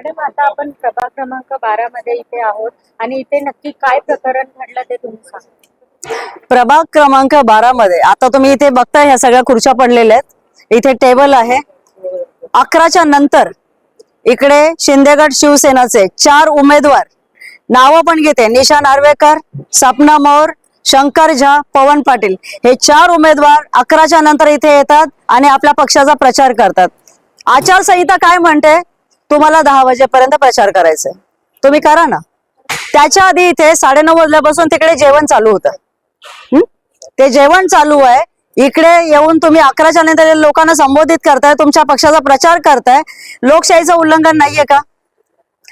Madam आता आपण प्रभाग क्रमांक 12 मध्ये इथे आहोत आणि इथे नक्की काय प्रकरण घडलं ते तुम्ही सांगा। प्रभाग क्रमांक 12 मध्ये आता तुम्ही इथे बघताय ह्या सगळ्या खुर्च्या पडलेल्या आहेत, इथे टेबल आहे। 11च्या नंतर इकडे शिंदेगड शिवसेनाचे 4 उमेदवार नावं पण घेते, निशा नार्वेकर, सपना मोर, शंकर झा, पवन पाटील हे 4 उमेदवार 11च्या नंतर इथे येतात आणि आपल्या पक्षाचा प्रचार करतात। आचारसंहिता काय म्हणते, तुम्हाला 10 वाजेपर्यंत प्रचार करायचा, तुम्ही करा ना। त्याच्या आधी इथे 9:30 वाजल्यापासून तिकडे जेवण चालू होतं, ते जेवण चालू आहे। इकडे येऊन तुम्ही 11च्या नंतर लोकांना संबोधित करताय, तुमच्या पक्षाचा प्रचार करताय, लोकशाहीचं उल्लंघन नाहीये का?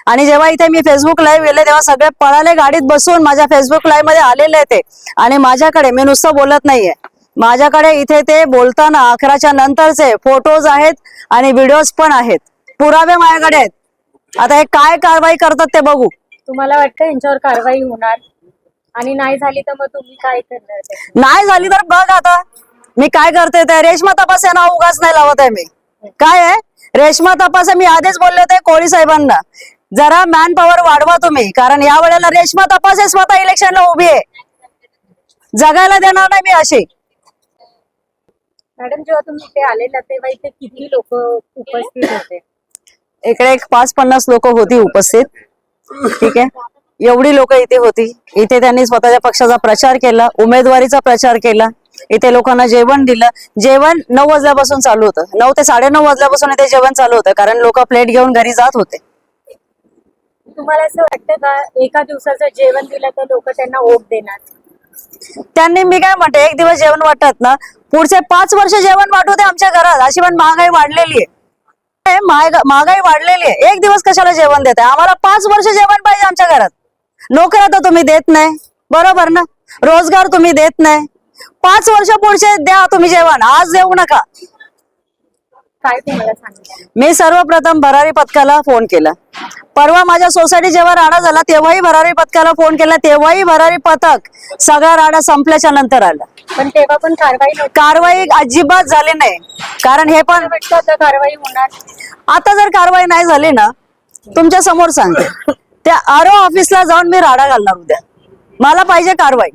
आणि जेव्हा इथे मी फेसबुक लाईव्ह गेले तेव्हा सगळे पळाले गाडीत बसून माझ्या फेसबुक लाईव्ह मध्ये आलेले ते, आणि माझ्याकडे मी नुसतं बोलत नाहीये, माझ्याकडे इथे ते बोलताना 11च्या नंतरचे फोटोज आहेत आणि व्हिडिओज पण आहेत, पुरावे माझ्याकडे आहेत। आता हे काय कारवाई करतात ते बघू। तुम्हाला वाटतं यांच्यावर कारवाई होणार आणि नाही झाली तर मग तुम्ही काय करणार? नाही झाली तर बघ आता मी काय करते ते। रेश्मा तपास आहे ना, उगाच नाही लावत आहे मी। काय आहे रेश्मा तपास आहे, मी आधीच बोलले होते कोळी साहेबांना जरा मॅन पॉवर वाढवा तुम्ही, कारण या वेळेला रेश्मा तपास आहे स्वतः इलेक्शनला उभी आहे, जगायला देणार नाही मी अशी। मॅडम जेव्हा तुम्ही इथे आलेला तेव्हा इथे किती लोक उपस्थित होते? इकडे एक 5-50 लोक होती उपस्थित, ठीक आहे, एवढी लोक इथे होती। इथे त्यांनी स्वतःच्या पक्षाचा प्रचार केला, उमेदवारीचा प्रचार केला, इथे लोकांना जेवण दिलं। जेवण 9 वाजल्यापासून चालू होतं, 9 ते 9:30 वाजल्यापासून इथे जेवण चालू होतं, कारण लोक प्लेट घेऊन घरी जात होते। तुम्हाला असं वाटतं का एका दिवसाचं जेवण दिलं तर लोक त्यांना ओढ देणार? त्यांनी मी काय म्हणते, एक दिवस जेवण वाटत ना, पुढचे 5 वर्ष जेवण वाटू दे आमच्या घरात, अशी पण महागाई वाढलेली आहे, महागाई वाढलेली आहे, एक दिवस कशाला जेवण देत आहे? आम्हाला 5 वर्ष जेवण पाहिजे आमच्या घरात। नोकऱ्या तर तुम्ही देत नाही, बरोबर ना, रोजगार तुम्ही देत नाही, 5 वर्ष पुढचे द्या तुम्ही जेवण, आज देऊ नका। काय तुम्हाला सांगितलं? मी सर्वप्रथम भरारी पथकाला फोन केला, परवा माझ्या सोसायटी जेव्हा राडा झाला तेव्हाही भरारी पथकाला फोन केला, तेव्हाही भरारी पथक सगळा राडा संपल्याच्या नंतर आला, पण तेव्हा पण कारवाई अजिबात झाली नाही। कारण हे पण कारवाई होणार, आता जर कारवाई नाही झाली ना, तुमच्या समोर सांगते, त्या आरओ ऑफिसला जाऊन मी राडा घालणार उद्या, मला पाहिजे कारवाई।